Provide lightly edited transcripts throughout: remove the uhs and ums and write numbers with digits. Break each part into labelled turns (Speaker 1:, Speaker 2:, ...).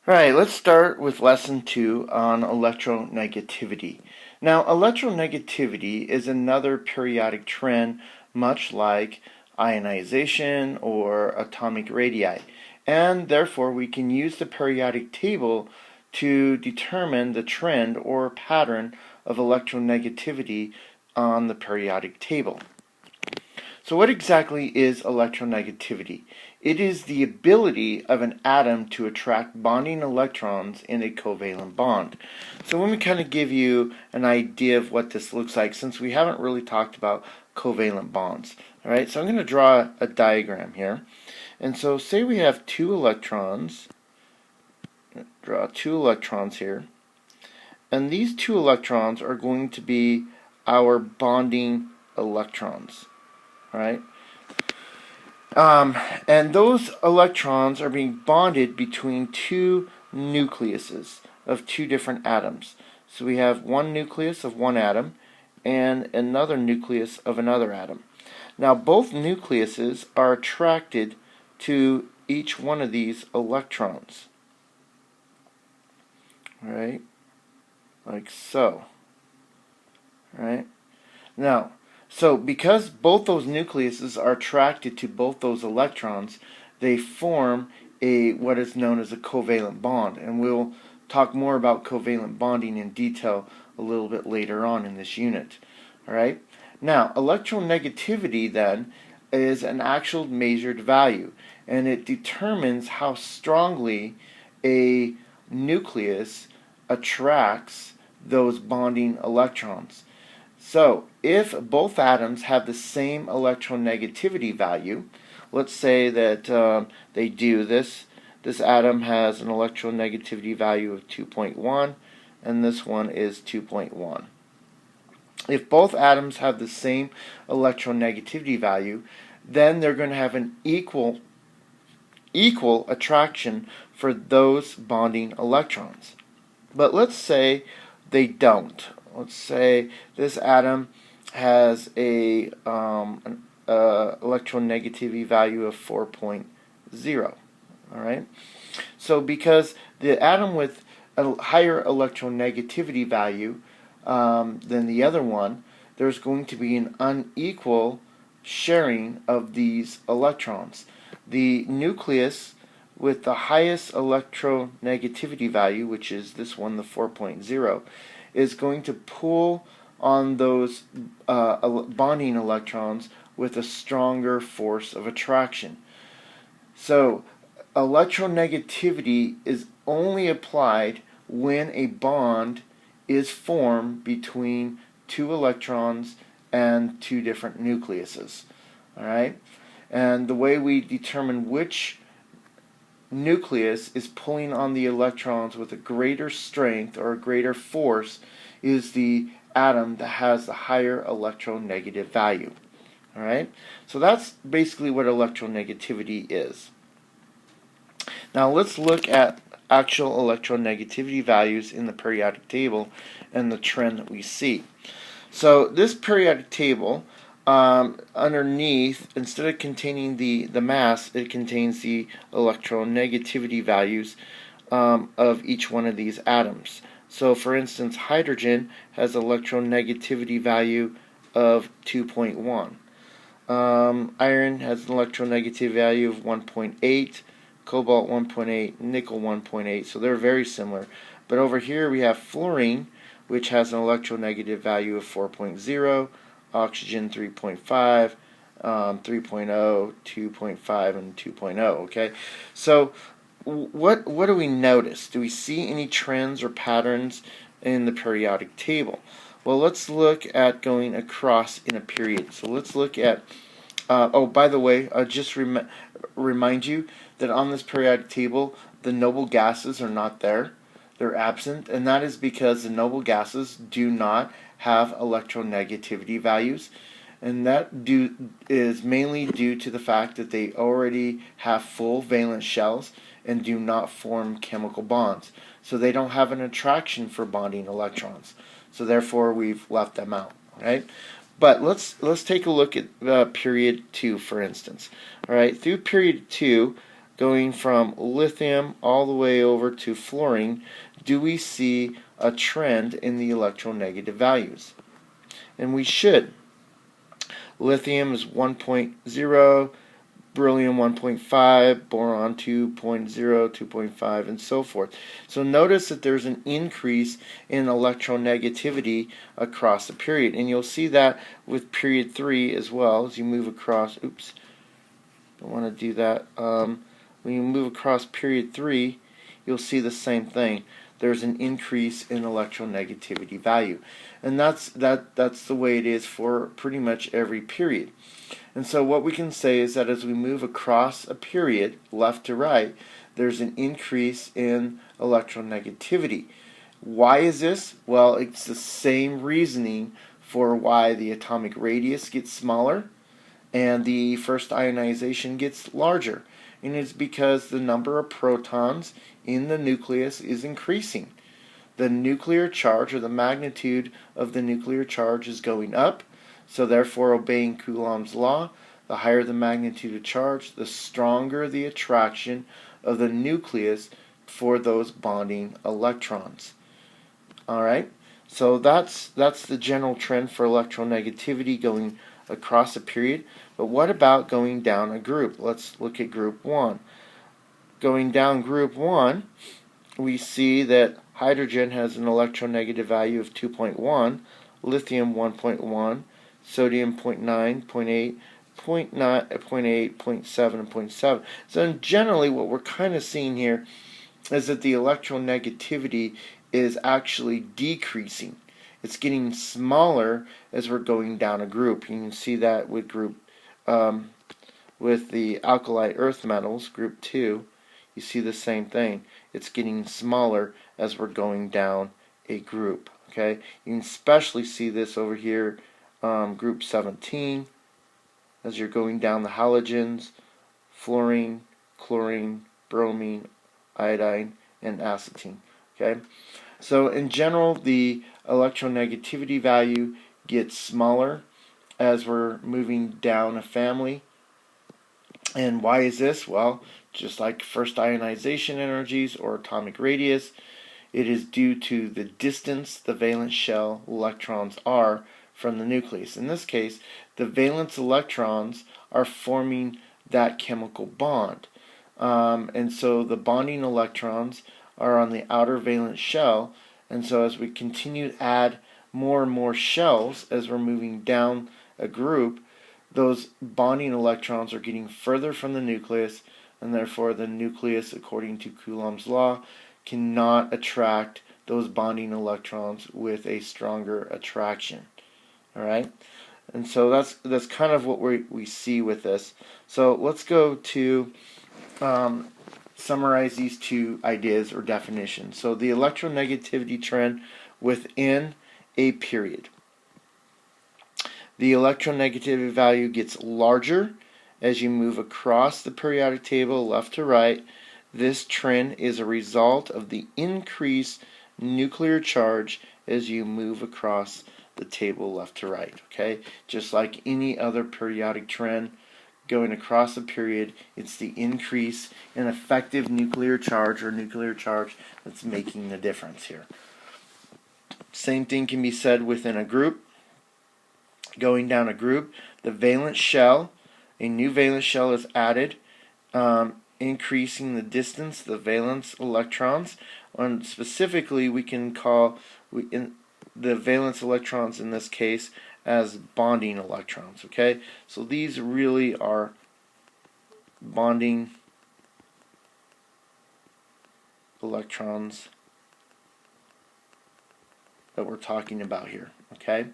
Speaker 1: Alright, let's start with lesson 2 on electronegativity. Now, electronegativity is another periodic trend much like ionization or atomic radii, and therefore we can use the periodic table to determine the trend or pattern of electronegativity on the periodic table. So what exactly is electronegativity? It is the ability of an atom to attract bonding electrons in a covalent bond. So let me kind of give you an idea of what this looks like, since we haven't really talked about covalent bonds. All right, so I'm going to draw a diagram here. And so say we have two electrons. Draw two electrons here. And these two electrons are going to be our bonding electrons. Right? And those electrons are being bonded between two nucleuses of two different atoms. So we have one nucleus of one atom and another nucleus of another atom. Now both nucleuses are attracted to each one of these electrons. Right? Like so. Right? Now, so because both those nucleuses are attracted to both those electrons, they form what is known as a covalent bond. And we'll talk more about covalent bonding in detail a little bit later on in this unit. All right? Now, electronegativity then is an actual measured value, and it determines how strongly a nucleus attracts those bonding electrons. So, if both atoms have the same electronegativity value, let's say that they do this. This atom has an electronegativity value of 2.1, and this one is 2.1. If both atoms have the same electronegativity value, then they're going to have an equal attraction for those bonding electrons. But let's say they don't. Let's say this atom has an electronegativity value of 4.0. All right. So because the atom with a higher electronegativity value than the other one, there's going to be an unequal sharing of these electrons. The nucleus with the highest electronegativity value, which is this one, the 4.0, is going to pull on those bonding electrons with a stronger force of attraction. So electronegativity is only applied when a bond is formed between two electrons and two different nucleuses. All right? And the way we determine which nucleus is pulling on the electrons with a greater strength or a greater force is the atom that has the higher electronegative value. All right? So that's basically what electronegativity is. Now let's look at actual electronegativity values in the periodic table and the trend that we see. So this periodic table, underneath, instead of containing the mass, it contains the electronegativity values of each one of these atoms. So for instance, hydrogen has electronegativity value of 2.1. Iron has an electronegativity value of 1.8, cobalt 1.8, nickel 1.8, so they're very similar. But over here we have fluorine, which has an electronegative value of 4.0, oxygen 3.5, 3.0, 2.5, and 2.0. Okay, so what do we notice? Do we see any trends or patterns in the periodic table? Well, let's look at going across in a period. So let's look at, oh, by the way, just remind you that on this periodic table, the noble gases are not there. They're absent, and that is because the noble gases do not have electronegativity values, and that is mainly due to the fact that they already have full valence shells and do not form chemical bonds. So they don't have an attraction for bonding electrons. So therefore we've left them out, right? But let's take a look at period 2, for instance. All right, through period 2, going from lithium all the way over to fluorine, do we see a trend in the electronegative values? And we should. Lithium is 1.0, beryllium 1.5, boron 2.0, 2.5, and so forth. So notice that there's an increase in electronegativity across the period. And you'll see that with period 3 as well as you move across. Oops, don't want to do that. When you move across period 3, you'll see the same thing. There's an increase in electronegativity value. And that's the way it is for pretty much every period. And so what we can say is that as we move across a period, left to right, there's an increase in electronegativity. Why is this? Well, it's the same reasoning for why the atomic radius gets smaller and the first ionization gets larger. And it's because the number of protons in the nucleus is increasing. The nuclear charge, or the magnitude of the nuclear charge, is going up. So therefore, obeying Coulomb's law, the higher the magnitude of charge, the stronger the attraction of the nucleus for those bonding electrons. All right, so that's the general trend for electronegativity going across a period. But what about going down a group? Let's look at group 1. Going down group 1, we see that hydrogen has an electronegative value of 2.1, lithium 1.1, sodium 0.9, 0.8, 0.9, 0.8, 0.7, and 0.7. So generally what we're kind of seeing here is that the electronegativity is actually decreasing. It's getting smaller as we're going down a group. You can see that with with the alkali earth metals, group 2, you see the same thing. It's getting smaller as we're going down a group. Okay, you can especially see this over here, group 17, as you're going down the halogens, fluorine, chlorine, bromine, iodine, and acetine. Okay, so in general, the electronegativity value gets smaller as we're moving down a family. And why is this? Well, just like first ionization energies or atomic radius, it is due to the distance the valence shell electrons are from the nucleus. In this case, the valence electrons are forming that chemical bond. And so the bonding electrons are on the outer valence shell. And so as we continue to add more and more shells as we're moving down a group, those bonding electrons are getting further from the nucleus, and therefore the nucleus, according to Coulomb's law, cannot attract those bonding electrons with a stronger attraction. All right, and so that's kind of what we see with this. So let's go to summarize these two ideas or definitions. So the electronegativity trend within a period. The electronegativity value gets larger as you move across the periodic table left to right. This trend is a result of the increased nuclear charge as you move across the table left to right. Okay, just like any other periodic trend going across a period, it's the increase in effective nuclear charge or nuclear charge that's making the difference here. Same thing can be said within a group. Going down a group, the valence shell, a new valence shell is added, increasing the distance, the valence electrons. And specifically, we can call the valence electrons in this case as bonding electrons. Okay, so these really are bonding electrons that we're talking about here. Okay,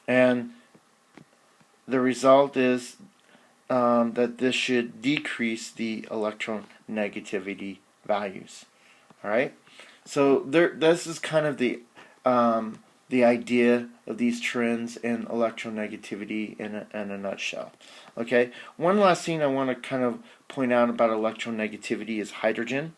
Speaker 1: and the result is that this should decrease the electronegativity values. All right, so this is kind of the idea of these trends in electronegativity in a nutshell. Okay, one last thing I want to kind of point out about electronegativity is hydrogen.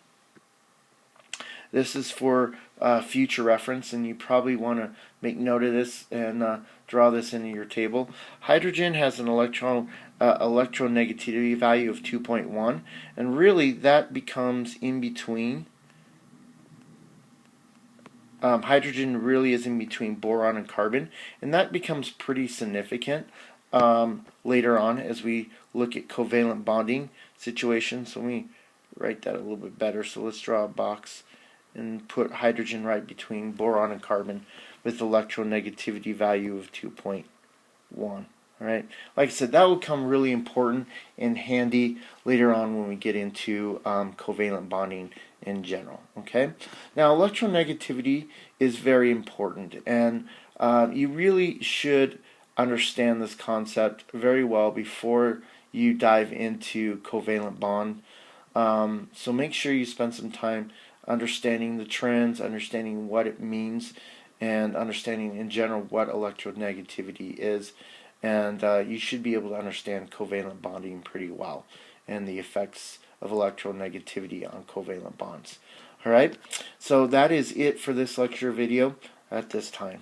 Speaker 1: This is for future reference, and you probably want to make note of this and draw this into your table. Hydrogen has an electronegativity value of 2.1, and really that becomes in between. Hydrogen really is in between boron and carbon, and that becomes pretty significant later on as we look at covalent bonding situations. So let me write that a little bit better. So let's draw a box and put hydrogen right between boron and carbon with electronegativity value of 2.1. Alright, like I said, that will come really important and handy later on when we get into covalent bonding in general. Okay, now electronegativity is very important, and you really should understand this concept very well before you dive into covalent bond. So make sure you spend some time understanding the trends, understanding what it means, and understanding in general what electronegativity is. And you should be able to understand covalent bonding pretty well and the effects of electronegativity on covalent bonds. Alright, so that is it for this lecture video at this time.